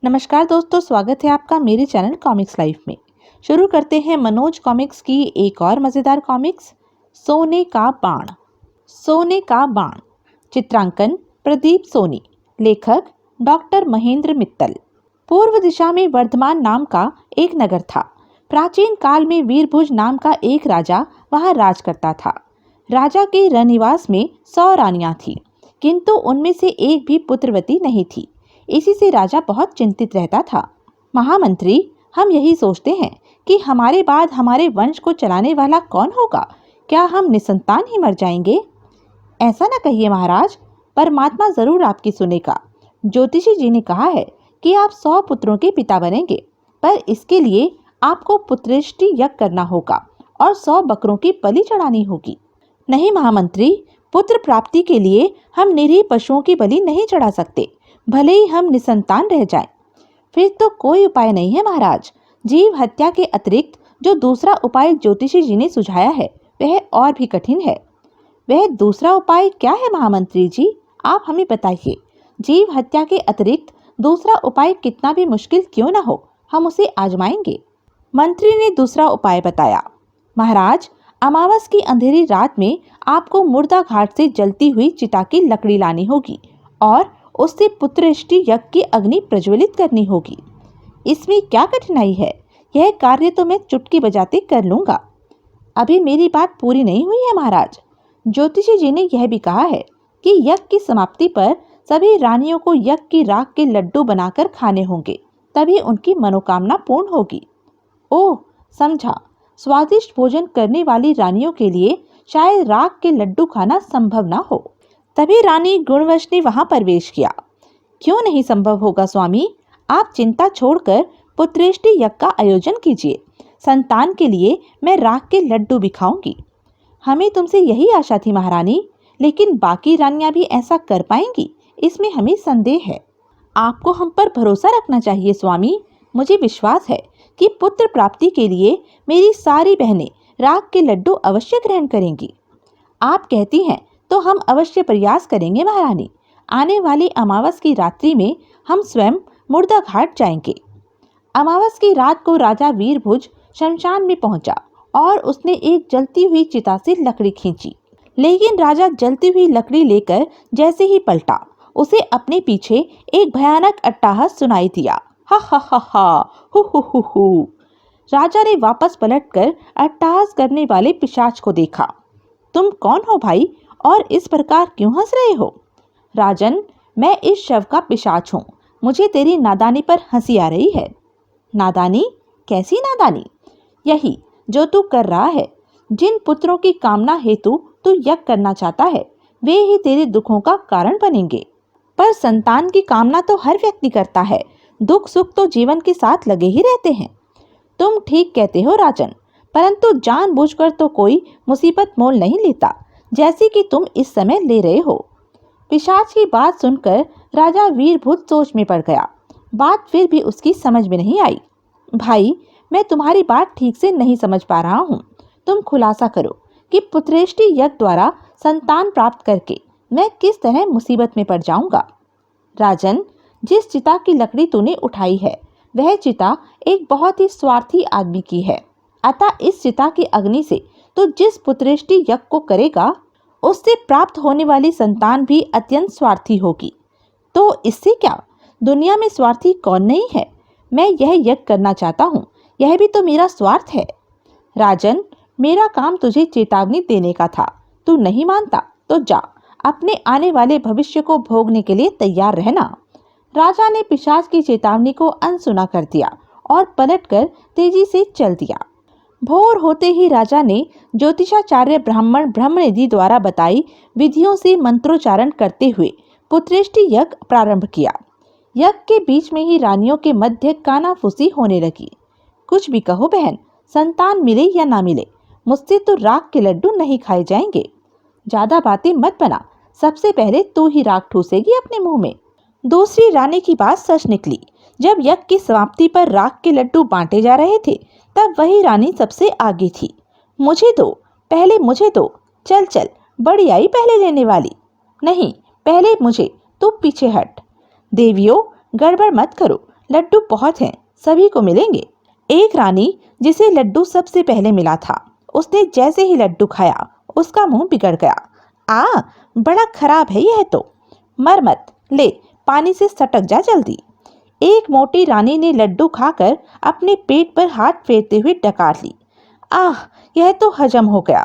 नमस्कार दोस्तों, स्वागत है आपका मेरे चैनल कॉमिक्स लाइफ में। शुरू करते हैं मनोज कॉमिक्स की एक और मज़ेदार कॉमिक्स, सोने का बाण। सोने का बाण, चित्रांकन प्रदीप सोनी, लेखक डॉक्टर महेंद्र मित्तल। पूर्व दिशा में वर्धमान नाम का एक नगर था। प्राचीन काल में वीरभुज नाम का एक राजा वहां राज करता था। राजा के रनिवास में 100 रानियां थीं, किंतु उनमें से एक भी पुत्रवती नहीं थी। इसी से राजा बहुत चिंतित रहता था। महामंत्री, हम यही सोचते हैं कि हमारे बाद हमारे वंश को चलाने वाला कौन होगा। क्या हम निसंतान ही मर जाएंगे? ऐसा न कहिए महाराज, परमात्मा जरूर आपकी सुनेगा। ज्योतिषी जी ने कहा है कि आप 100 पुत्रों के पिता बनेंगे, पर इसके लिए आपको पुत्रेष्टि यज्ञ करना होगा और 100 बकरों की बलि चढ़ानी होगी। नहीं महामंत्री, पुत्र प्राप्ति के लिए हम निरीह पशुओं की बलि नहीं चढ़ा सकते, भले ही हम निसंतान रह जाएं। फिर तो कोई उपाय नहीं है महाराज। जीव हत्या के अतिरिक्त जो दूसरा उपाय ज्योतिषी जी ने सुझाया है वह और भी कठिन है। वह दूसरा उपाय क्या है महामंत्री जी, आप हमें बताइए। जीव हत्या के अतिरिक्त दूसरा उपाय कितना भी मुश्किल क्यों न हो, हम उसे आजमाएंगे। मंत्री ने दूसरा उपाय बताया। महाराज, अमावस की अंधेरी रात में आपको मुर्दा घाट से जलती हुई चिता की लकड़ी लानी होगी और उससे पुत्रेष्टि यज्ञ की अग्नि प्रज्वलित करनी होगी। इसमें क्या कठिनाई है? यह कार्य तो मैं चुटकी बजाते कर लूंगा। अभी मेरी बात पूरी नहीं हुई है महाराज। ज्योतिषी जी ने यह भी कहा है कि यज्ञ की समाप्ति पर सभी रानियों को यज्ञ की राख के लड्डू बनाकर खाने होंगे, तभी उनकी मनोकामना पूर्ण होगी। ओह, समझा। स्वादिष्ट भोजन करने वाली रानियों के लिए शायद राख के लड्डू खाना संभव न हो। तभी रानी गुणवश ने वहां प्रवेश किया। क्यों नहीं संभव होगा स्वामी, आप चिंता छोड़कर पुत्रेष्टि यज्ञ का आयोजन कीजिए। संतान के लिए मैं राख के लड्डू भी खाऊंगी। हमें तुमसे यही आशा थी महारानी, लेकिन बाकी रानियां भी ऐसा कर पाएंगी, इसमें हमें संदेह है। आपको हम पर भरोसा रखना चाहिए स्वामी। मुझे विश्वास है कि पुत्र प्राप्ति के लिए मेरी सारी बहनें राख के लड्डू अवश्य ग्रहण करेंगी। आप कहती हैं तो हम अवश्य प्रयास करेंगे महारानी। आने वाली अमावस की रात्रि में हम स्वयं मुर्दा घाट जाएंगे। अमावस की रात को राजा वीरभुज शमशान में पहुंचा और उसने एक जलती हुई चिता से लकड़ी खींची। लेकिन राजा जलती हुई लकड़ी लेकर जैसे ही पलटा, उसे अपने पीछे एक भयानक अट्टहास सुनाई दिया। हा हा हा हा, हु हु हु हु। राजा ने वापस पलटकर अट्टहास करने वाले पिशाच को देखा। तुम कौन हो भाई, और इस प्रकार क्यों हंस रहे हो? राजन, मैं इस शव का पिशाच हूँ। मुझे तेरी नादानी पर हंसी आ रही है। नादानी? कैसी नादानी? यही जो तू कर रहा है। जिन पुत्रों की कामना हेतु तू यज्ञ करना चाहता है, वे ही तेरे दुखों का कारण बनेंगे। पर संतान की कामना तो हर व्यक्ति करता है, दुख सुख तो जीवन के साथ लगे ही रहते हैं। तुम ठीक कहते हो राजन, परंतु जानबूझकर तो कोई मुसीबत मोल नहीं लेता, जैसी कि तुम इस समय ले रहे हो। पिशाच की बात सुनकर राजा वीरभुज सोच में पड़ गया। बात फिर भी उसकी समझ में नहीं आई। भाई, मैं तुम्हारी बात ठीक से नहीं समझ पा रहा हूँ। तुम खुलासा करो कि पुत्रेष्टि यज्ञ द्वारा संतान प्राप्त करके मैं किस तरह मुसीबत में पड़ जाऊंगा। राजन, जिस चिता की लकड़ी तूने उठाई है, वह चिता एक बहुत ही स्वार्थी आदमी की है। अतः इस चिता की अग्नि से तो जिस पुत्रेष्टि यज्ञ को करेगा, उससे प्राप्त होने वाली संतान भी अत्यंत स्वार्थी होगी। तो इससे क्या, दुनिया में स्वार्थी कौन नहीं है। मैं यह यज्ञ करना चाहता हूँ, यह भी तो मेरा स्वार्थ है। राजन, मेरा काम तुझे चेतावनी देने का था। तू नहीं मानता तो जा, अपने आने वाले भविष्य को भोगने के लिए तैयार रहना। राजा ने पिशाच की चेतावनी को अनसुना कर दिया और पलटकर तेजी से चल दिया। भोर होते ही राजा ने ज्योतिषाचार्य ब्राह्मण ब्रह्मनिधि द्वारा बताई विधियों से मंत्रोच्चारण करते हुए पुत्रेष्टि यज्ञ प्रारंभ किया। यज्ञ के बीच में ही रानियों के मध्य कानाफूसी होने लगी। कुछ भी कहो बहन, संतान मिले या ना मिले, मुझसे तो राख के लड्डू नहीं खाए जाएंगे। ज्यादा बातें मत बना, सबसे पहले तू ही राख ठूसेगी अपने मुंह में। दूसरी रानी की बात सच निकली। जब यज्ञ की समाप्ति पर राख के लड्डू बांटे जा रहे थे, तब वही रानी सबसे आगे थी। मुझे दो, पहले मुझे दो। चल चल, बड़ी आई पहले लेने वाली। नहीं, पहले मुझे, तू पीछे हट। देवियों, गड़बड़ मत करो, लड्डू बहुत हैं, सभी को मिलेंगे। एक रानी जिसे लड्डू सबसे पहले मिला था, उसने जैसे ही लड्डू खाया उसका मुंह बिगड़ गया। बड़ा खराब है यह तो। मर मत, ले पानी से सटक जा जल्दी। एक मोटी रानी ने लड्डू खाकर अपने पेट पर हाथ फेरते हुए डकार ली। यह तो हजम हो गया,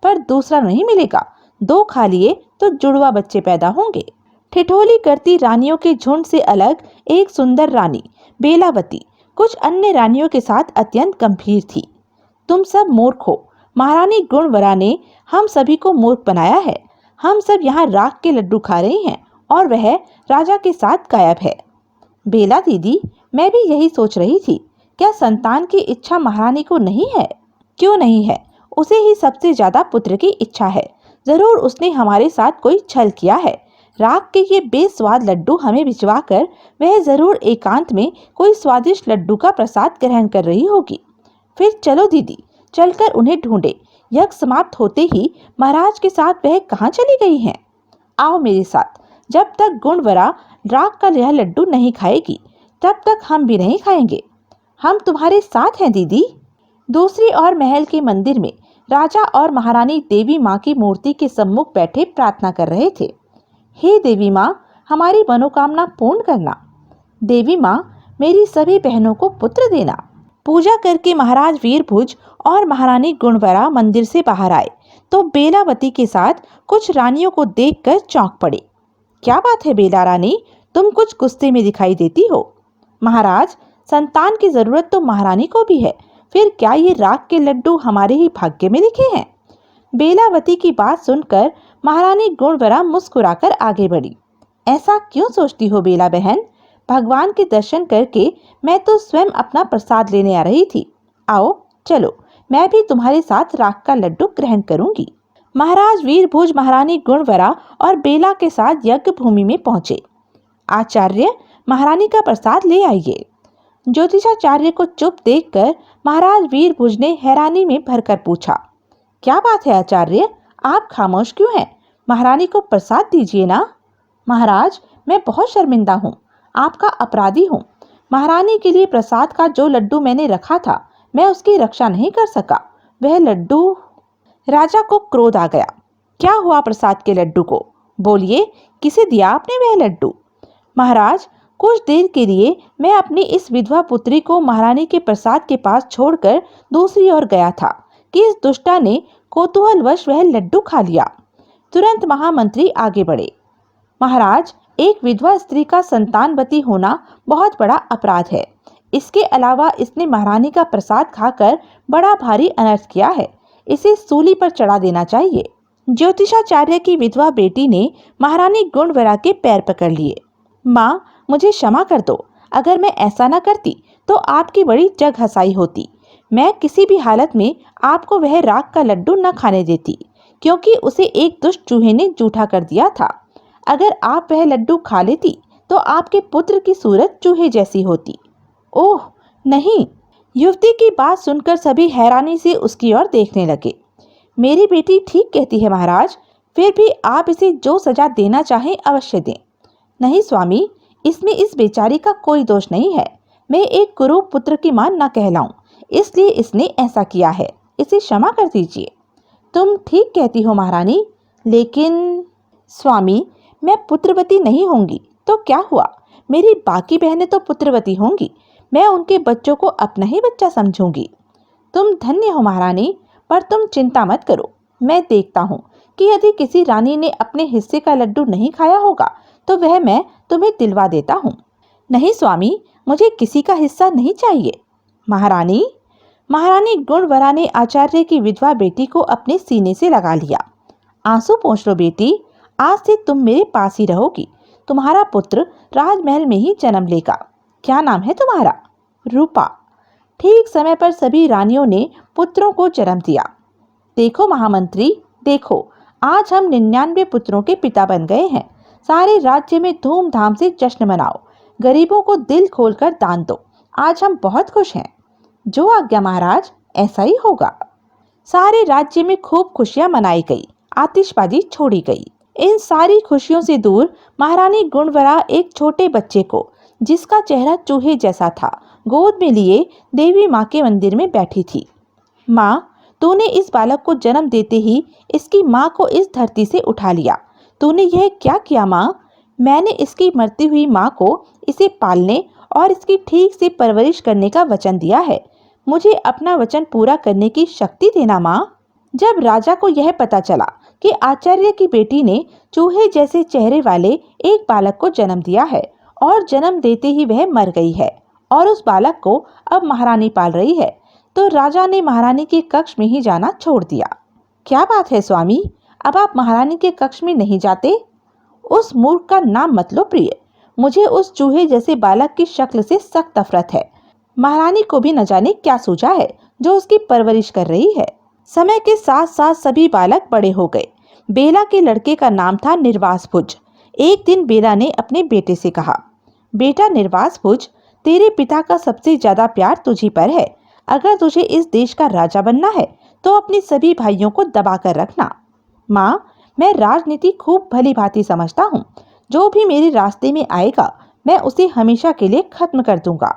पर दूसरा नहीं मिलेगा। 2 खा लिए तो जुड़वा बच्चे पैदा होंगे। ठिठोली करती रानियों के झुंड से अलग एक सुंदर रानी बेलावती कुछ अन्य रानियों के साथ अत्यंत गंभीर थी। तुम सब मूर्ख हो। महारानी गुणवरा ने हम सभी को मूर्ख बनाया है। हम सब यहाँ राख के लड्डू खा रहे हैं और वह राजा के साथ गायब है। बेला दीदी, मैं भी यही सोच रही थी। क्या संतान की इच्छा महारानी को नहीं है? क्यों नहीं है? उसे ही सबसे ज्यादा पुत्र की इच्छा है। जरूर उसने हमारे साथ कोई छल किया है। राख के ये बेस्वाद लड्डू हमें भिजवाकर वह जरूर एकांत में कोई स्वादिष्ट लड्डू का प्रसाद ग्रहण कर रही होगी। फिर चलो दीदी, चलकर उन्हें ढूंढे। यज्ञ समाप्त होते ही महाराज के साथ वह कहाँ चली गई हैं? आओ मेरे साथ। जब तक गुणवरा राख का यह लड्डू नहीं खाएगी तब तक हम भी नहीं खाएंगे। हम तुम्हारे साथ हैं दीदी। दूसरी ओर महल के मंदिर में राजा और महारानी देवी माँ की मूर्ति के सम्मुख बैठे प्रार्थना कर रहे थे। हे देवी माँ, हमारी मनोकामना पूर्ण करना। देवी माँ, मेरी सभी बहनों को पुत्र देना। पूजा करके महाराज वीरभुज और महारानी गुणवरा मंदिर से बाहर आए तो बेलावती के साथ कुछ रानियों को देखकर चौंक पड़े। क्या बात है बेला रानी, तुम कुछ गुस्से में दिखाई देती हो। महाराज, संतान की जरूरत तो महारानी को भी है, फिर क्या ये राख के लड्डू हमारे ही भाग्य में लिखे हैं? बेलावती की बात सुनकर महारानी गुणवरा मुस्कुराकर आगे बढ़ी। ऐसा क्यों सोचती हो बेला बहन? भगवान के दर्शन करके मैं तो स्वयं अपना प्रसाद लेने आ रही थी। आओ चलो, मैं भी तुम्हारे साथ राख का लड्डू ग्रहण करूंगी। महाराज वीरभुज महारानी गुणवरा और बेला के साथ यज्ञ भूमि में पहुंचे। आचार्य, महारानी का प्रसाद ले आइए। ज्योतिषाचार्य को चुप देखकर महाराज वीरभुज ने हैरानी में भरकर पूछा, क्या बात है आचार्य, आप खामोश क्यों हैं? महारानी को प्रसाद दीजिए ना। महाराज, मैं बहुत शर्मिंदा हूँ, आपका अपराधी हूँ। महारानी के लिए प्रसाद का जो लड्डू मैंने रखा था, मैं उसकी रक्षा नहीं कर सका। वह लड्डू। राजा को क्रोध आ गया। क्या हुआ प्रसाद के लड्डू को? बोलिए, किसे दिया आपने वह लड्डू? महाराज, कुछ देर के लिए मैं अपनी इस विधवा पुत्री को महारानी के प्रसाद के पास छोड़कर दूसरी ओर गया था कि इस दुष्टा ने कौतूहलवश वह लड्डू खा लिया। तुरंत महामंत्री आगे बढ़े। महाराज, एक विधवा स्त्री का संतानवती होना बहुत बड़ा अपराध है। इसके अलावा इसने महारानी का प्रसाद खाकर बड़ा भारी अनर्थ किया है। इसे सूली पर चढ़ा देना चाहिए। ज्योतिषाचार्य की विधवा बेटी ने महारानी गुणवरा के पैर पकड़ लिए। माँ, मुझे क्षमा कर दो। अगर मैं ऐसा न करती तो आपकी बड़ी जग हंसाई होती। मैं किसी भी हालत में आपको वह राख का लड्डू न खाने देती, क्योंकि उसे एक दुष्ट चूहे ने जूठा कर दिया था। अगर आप वह लड्डू खा लेती तो आपके पुत्र की सूरत चूहे जैसी होती। ओह नहीं। युवती की बात सुनकर सभी हैरानी से उसकी ओर देखने लगे। मेरी बेटी ठीक कहती है महाराज, फिर भी आप इसे जो सजा देना चाहें अवश्य दें। नहीं स्वामी, इसमें इस बेचारी का कोई दोष नहीं है। मैं एक कुरूप पुत्र की मां न कहलाऊं, इसलिए इसने ऐसा किया है। इसे क्षमा कर दीजिए। तुम ठीक कहती हो महारानी, लेकिन स्वामी, मैं पुत्रवती नहीं होंगी तो क्या हुआ? मेरी बाकी बहनें तो पुत्रवती होंगी। मैं उनके बच्चों को अपना ही बच्चा समझूंगी। तुम धन्य हो महारानी, पर तुम चिंता मत करो। मैं देखता हूँ कि यदि किसी रानी ने अपने हिस्से का लड्डू नहीं खाया होगा तो वह मैं तुम्हें दिलवा देता हूँ। नहीं स्वामी, मुझे किसी का हिस्सा नहीं चाहिए। महारानी। महारानी गुणवरा ने आचार्य की विधवा बेटी को अपने सीने से लगा लिया। आंसू पोंछ लो बेटी, आज से तुम मेरे पास ही रहोगी। तुम्हारा पुत्र राजमहल में ही जन्म लेगा। क्या नाम है तुम्हारा? रूपा। ठीक समय पर सभी रानियों ने पुत्रों को जन्म दिया। देखो महामंत्री, देखो, आज हम 99 पुत्रों के पिता बन गए हैं। सारे राज्य में धूमधाम से जश्न मनाओ। गरीबों को दिल खोलकर दान दो। आज हम बहुत खुश हैं। जो आज्ञा महाराज, ऐसा ही होगा। सारे राज्य में खूब खुशियां मनाई गई, आतिशबाजी छोड़ी गई। इन सारी खुशियों से दूर महारानी गुणवरा एक छोटे बच्चे को, जिसका चेहरा चूहे जैसा था, गोद में लिए देवी माँ के मंदिर में बैठी थी। माँ, तूने इस बालक को जन्म देते ही इसकी माँ को इस धरती से उठा लिया। तूने यह क्या किया माँ? मैंने इसकी मरती हुई माँ को इसे पालने और इसकी ठीक से परवरिश करने का वचन दिया है। मुझे अपना वचन पूरा करने की शक्ति देना माँ। जब राजा को यह पता चला कि आचार्य की बेटी ने चूहे जैसे चेहरे वाले एक बालक को जन्म दिया है और जन्म देते ही वह मर गई है और उस बालक को अब महारानी पाल रही है, तो राजा ने महारानी के कक्ष में ही जाना छोड़ दिया। क्या बात है स्वामी, अब आप महारानी के कक्ष में नहीं जाते? उस मूर्ख का नाम मत लो प्रिय। मुझे उस चूहे जैसे बालक की शक्ल से सख्त नफरत है। महारानी को भी न जाने क्या सूझा है जो उसकी परवरिश कर रही है। समय के साथ साथ सभी बालक बड़े हो गए। बेला के लड़के का नाम था निर्वास भुज। एक दिन बेला ने अपने बेटे से कहा, बेटा निर्वास भुज, तेरे पिता का सबसे ज्यादा प्यार तुझी पर है। अगर तुझे इस देश का राजा बनना है तो अपने सभी भाइयों को दबा कर रखना। माँ, मैं राजनीति खूब भली भांति समझता हूँ। जो भी मेरे रास्ते में आएगा मैं उसे हमेशा के लिए खत्म कर दूंगा।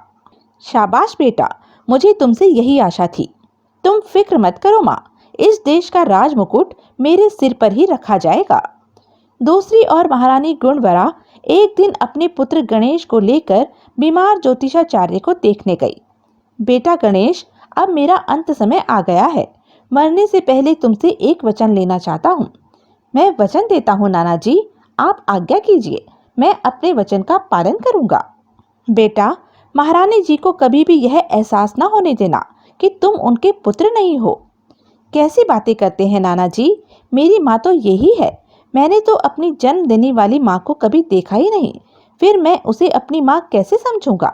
शाबाश बेटा, मुझे तुमसे यही आशा थी। तुम फिक्र मत करो माँ, इस देश का राज मुकुट मेरे सिर पर ही रखा जाएगा। दूसरी ओर महारानी गुणवरा एक दिन अपने पुत्र गणेश को लेकर बीमार ज्योतिषाचार्य को देखने गई। बेटा गणेश, अब मेरा अंत समय आ गया है। मरने से पहले तुमसे एक वचन लेना चाहता हूँ। मैं वचन देता हूँ नाना जी, आप आज्ञा कीजिए, मैं अपने वचन का पालन करूंगा। बेटा, महारानी जी को कभी भी यह एहसास न होने देना कि तुम उनके पुत्र नहीं हो। कैसी बातें करते हैं नाना जी, मेरी माँ तो यही है। मैंने तो अपनी जन्म देने वाली माँ को कभी देखा ही नहीं, फिर मैं उसे अपनी माँ कैसे समझूंगा?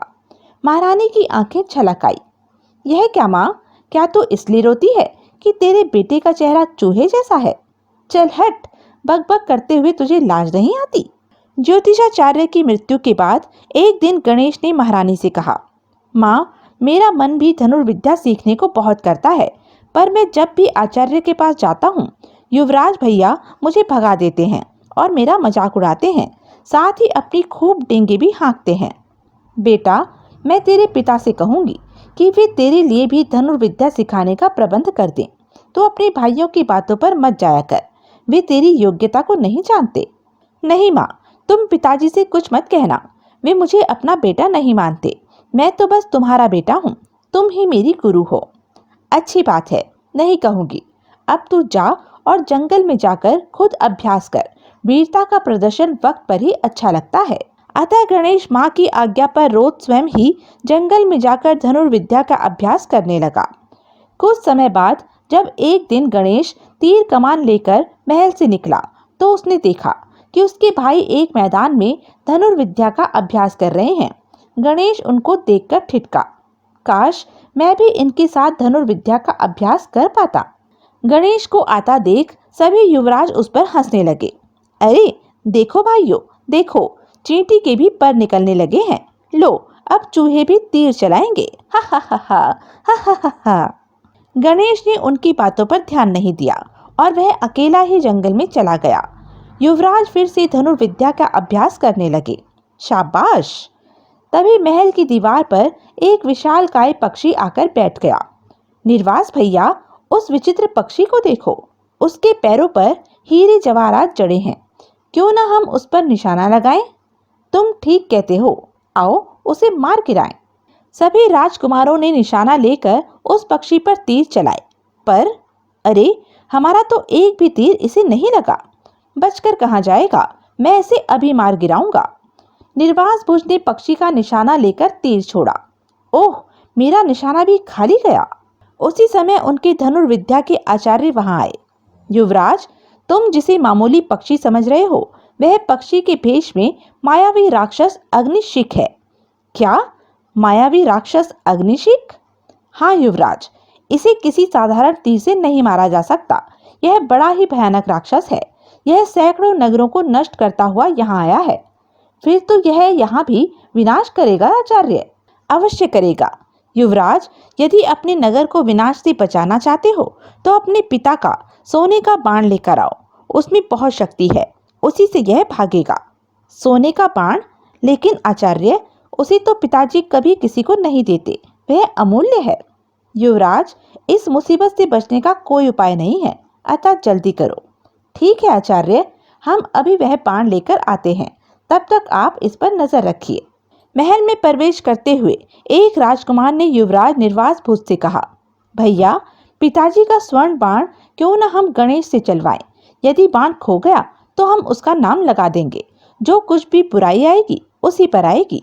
महारानी की आंखें छलक आई। यह क्या माँ, क्या तू इसलिए रोती है कि तेरे बेटे का चेहरा चूहे जैसा है? चल हट, बकबक करते हुए तुझे लाज नहीं आती? ज्योतिषाचार्य की मृत्यु के बाद एक दिन गणेश ने महारानी से कहा, माँ, मेरा मन भी धनुर्विद्या सीखने को बहुत करता है, पर मैं जब भी आचार्य के पास जाता हूँ युवराज भैया मुझे भगा देते हैं और मेरा मजाक उड़ाते हैं, साथ ही अपनी खूब डेंगे भी हाँकते हैं। बेटा, मैं तेरे पिता से कहूँगी कि वे तेरे लिए भी धनुर्विद्या सिखाने का प्रबंध कर दें। तो अपने भाइयों की बातों पर मत जाया कर, वे तेरी योग्यता को नहीं जानते। नहीं माँ, तुम पिताजी से कुछ मत कहना, वे मुझे अपना बेटा नहीं मानते। मैं तो बस तुम्हारा बेटा हूँ, तुम ही मेरी गुरु हो। अच्छी बात है, नहीं कहूँगी। अब तू जा और जंगल में जाकर खुद अभ्यास कर। वीरता का प्रदर्शन वक्त पर ही अच्छा लगता है। अतः गणेश माँ की आज्ञा पर रोज स्वयं ही जंगल में जाकर धनुर्विद्या का अभ्यास करने लगा। कुछ समय बाद जब एक दिन गणेश तीर कमान लेकर महल से निकला तो उसने देखा कि उसके भाई एक मैदान में धनुर्विद्या का अभ्यास कर रहे हैं। गणेश उनको देखकर ठिठका, काश मैं भी इनके साथ धनुर्विद्या का अभ्यास कर पाता। गणेश को आता देख सभी युवराज उस पर हंसने लगे। अरे देखो भाइयों, देखो, चींटी के भी पर निकलने लगे हैं। लो, अब चूहे भी तीर चलाएंगे। हा हा हा हा हा हा हा हा। गणेश ने उनकी बातों पर ध्यान नहीं दिया और वह अकेला ही जंगल में चला गया। युवराज फिर से धनुर्विद्या का अभ्यास करने लगे। शाबाश! तभी महल की दीवार पर एक विशालकाय पक्षी आकर बैठ गया। निर्वास भैया, उस विचित्र पक्षी को देखो, उसके पैरों पर हीरे जवाहरात जड़े हैं। क्यों ना हम उस पर निशाना लगाएं? तुम ठीक कहते हो, आओ उसे मार गिराएं। सभी राजकुमारों ने निशाना लेकर उस पक्षी पर तीर चलाए, पर अरे, हमारा तो एक भी तीर इसे नहीं लगा। बचकर कहाँ जाएगा, मैं इसे अभी मार गिराऊंगा। निर्वास भुज ने पक्षी का निशाना लेकर तीर छोड़ा। ओह, मेरा निशाना भी खाली गया। उसी समय उनके धनुर्विद्या के आचार्य वहां आए। युवराज, तुम जिसे मामूली पक्षी समझ रहे हो, वह पक्षी के भेष में मायावी राक्षस अग्निशिख है। क्या? मायावी राक्षस अग्निशिख? हाँ युवराज, इसे किसी साधारण तीर से नहीं मारा जा सकता। यह बड़ा ही भयानक राक्षस है। यह सैकड़ों नगरों को नष्ट करता हुआ यहाँ आया है। फिर तो यह यहाँ भी विनाश करेगा आचार्य? अवश्य करेगा। युवराज, यदि अपने नगर को विनाश से बचाना चाहते हो तो अपने पिता का सोने का बाण लेकर आओ। उसमें बहुत शक्ति है, उसी से यह भागेगा। सोने का बाण? लेकिन आचार्य, उसे तो पिताजी कभी किसी को नहीं देते, वह अमूल्य है। युवराज, इस मुसीबत से बचने का कोई उपाय नहीं है, अतः जल्दी करो। ठीक है आचार्य, हम अभी वह बाण लेकर आते हैं, तब तक आप इस पर नजर रखिए। महल में प्रवेश करते हुए एक राजकुमार ने युवराज निर्वास भोज से कहा, भैया, पिताजी का स्वर्ण बाण क्यों न हम गणेश से चलवाएं। यदि बाण खो गया तो हम उसका नाम लगा देंगे, जो कुछ भी बुराई आएगी उसी पर आएगी।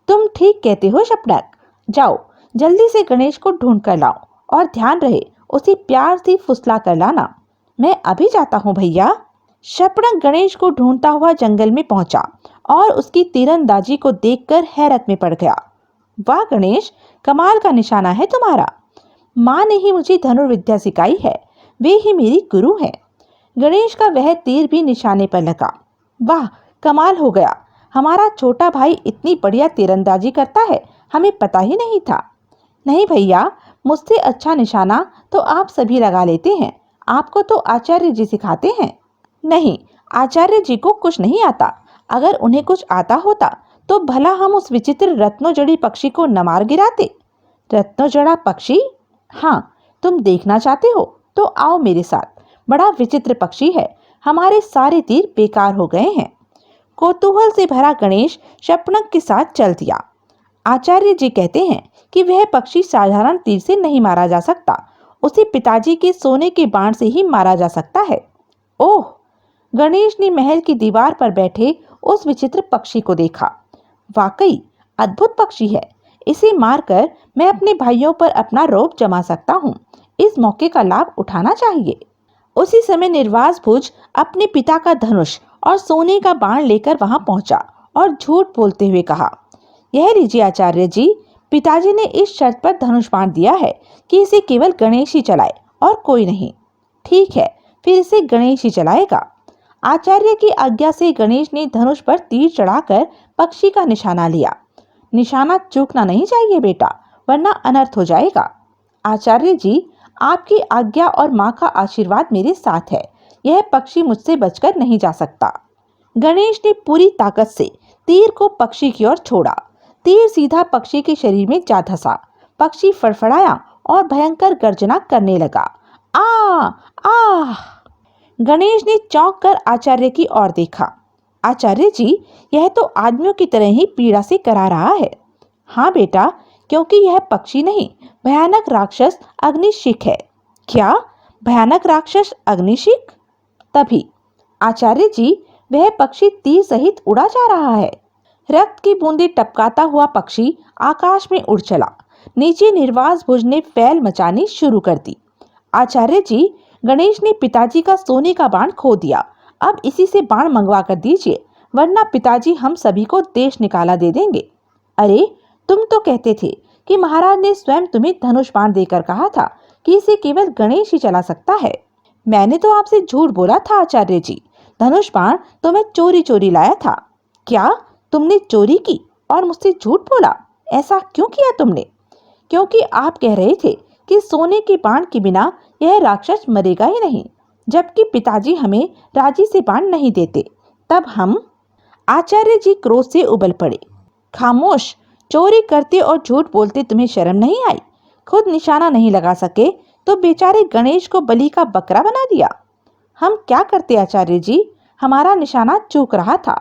तुम ठीक कहते हो शपनक, जाओ जल्दी से गणेश को ढूंढ कर लाओ और ध्यान रहे उसे प्यार से फुसला कर लाना। मैं अभी जाता हूँ भैया। शपनक गणेश को ढूंढता हुआ जंगल में पहुंचा और उसकी तीरंदाजी को देखकर हैरत में पड़ गया। वाह गणेश, कमाल का निशाना है तुम्हारा। माँ ने ही मुझे धनुर्विद्या सिखाई है, वे ही मेरी गुरु हैं। गणेश का वह तीर भी निशाने पर लगा। वाह, कमाल हो गया, हमारा छोटा भाई इतनी बढ़िया तीरंदाजी करता है, हमें पता ही नहीं था। नहीं भैया, मुझसे अच्छा निशाना तो आप सभी लगा लेते हैं, आपको तो आचार्य जी सिखाते हैं। नहीं, आचार्य जी को कुछ नहीं आता। अगर उन्हें कुछ आता होता तो भला हम उस विचित्र रत्नोजड़ी पक्षी को न मार गिराते। रत्नोजड़ा पक्षी? हाँ, तुम देखना चाहते हो तो आओ मेरे साथ। बड़ा विचित्र पक्षी है, हमारे सारे तीर बेकार हो गए हैं। कौतूहल से भरा गणेश शपनक के साथ चल दिया। आचार्य जी कहते हैं कि वह पक्षी साधारण तीर से नहीं मारा जा सकता, उसे पिताजी के सोने के बाण से ही मारा जा सकता है। ओह! गणेश ने महल की दीवार पर बैठे उस विचित्र पक्षी को देखा। वाकई अद्भुत पक्षी है, इसे मारकर मैं अपने भाइयों पर अपना रौब जमा सकता हूँ। इस मौके का लाभ उठाना चाहिए। उसी समय निर्वास भुज अपने पिता का धनुष और सोने का बाण लेकर वहां पहुंचा और झूठ बोलते हुए कहा, यह लीजिए आचार्य जी, पिताजी ने इस शर्त पर धनुष बाण दिया है कि इसे केवल गणेश ही चलाए और कोई नहीं। ठीक है, फिर इसे गणेश ही चलाएगा। आचार्य की आज्ञा से गणेश ने धनुष पर तीर चढ़ाकर पक्षी का निशाना लिया। निशाना चूकना नहीं चाहिए बेटा, वरना अनर्थ हो जाएगा। आचार्य जी, आपकी आज्ञा और माँ का आशीर्वाद मेरे साथ है, यह पक्षी मुझसे बचकर नहीं जा सकता। गणेश ने पूरी ताकत से तीर को पक्षी की ओर छोड़ा। तीर सीधा पक्षी के शरीर में जा धंसा। पक्षी फड़फड़ाया और भयंकर गर्जना करने लगा। आ आ! गणेश ने चौंक कर आचार्य की ओर देखा। आचार्य जी, यह तो आदमियों की तरह ही पीड़ा से करा रहा है। हाँ बेटा, क्योंकि यह पक्षी नहीं, भयानक राक्षस अग्निशिख है। क्या? भयानक राक्षस अग्निशिख? तभी आचार्य जी, वह पक्षी तीर सहित उड़ा जा रहा है। रक्त की बूंदें टपकाता हुआ पक्षी आकाश में उड़ चला। नीचे निर्वास भुज ने फैल मचानी शुरू कर दी। आचार्य जी, गणेश ने पिताजी का सोने का बाण खो दिया। अब इसी से बाण मंगवा कर दीजिए, वरना पिताजी हम सभी को देश निकाला दे देंगे। अरे, तुम तो कहते थे कि महाराज ने स्वयं तुम्हें धनुष बाण देकर कहा था कि इसे केवल गणेश ही चला सकता है। मैंने तो आपसे झूठ बोला था आचार्य जी, धनुष बाण तो मैं चोरी चोरी लाया था। क्या तुमने चोरी की और मुझसे झूठ बोला? ऐसा क्यों किया तुमने? क्योंकि आप कह रहे थे कि सोने के बाण के बिना यह राक्षस मरेगा ही नहीं, जबकि पिताजी हमें राजी से बाण नहीं देते। तब हम... आचार्य जी क्रोध से उबल पड़े। खामोश! चोरी करते और झूठ बोलते तुम्हें शर्म नहीं आई? खुद निशाना नहीं लगा सके तो बेचारे गणेश को बलि का बकरा बना दिया। हम क्या करते आचार्य जी, हमारा निशाना चूक रहा था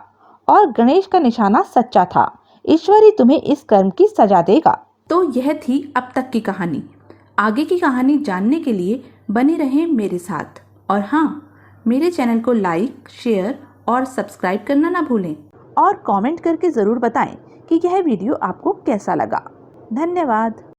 और गणेश का निशाना सच्चा था। ईश्वर ही तुम्हें इस कर्म की सजा देगा। तो यह थी अब तक की कहानी। आगे की कहानी जानने के लिए बने रहें मेरे साथ। और हाँ, मेरे चैनल को लाइक, शेयर और सब्सक्राइब करना ना भूलें। और कमेंट करके ज़रूर बताएं कि यह वीडियो आपको कैसा लगा। धन्यवाद।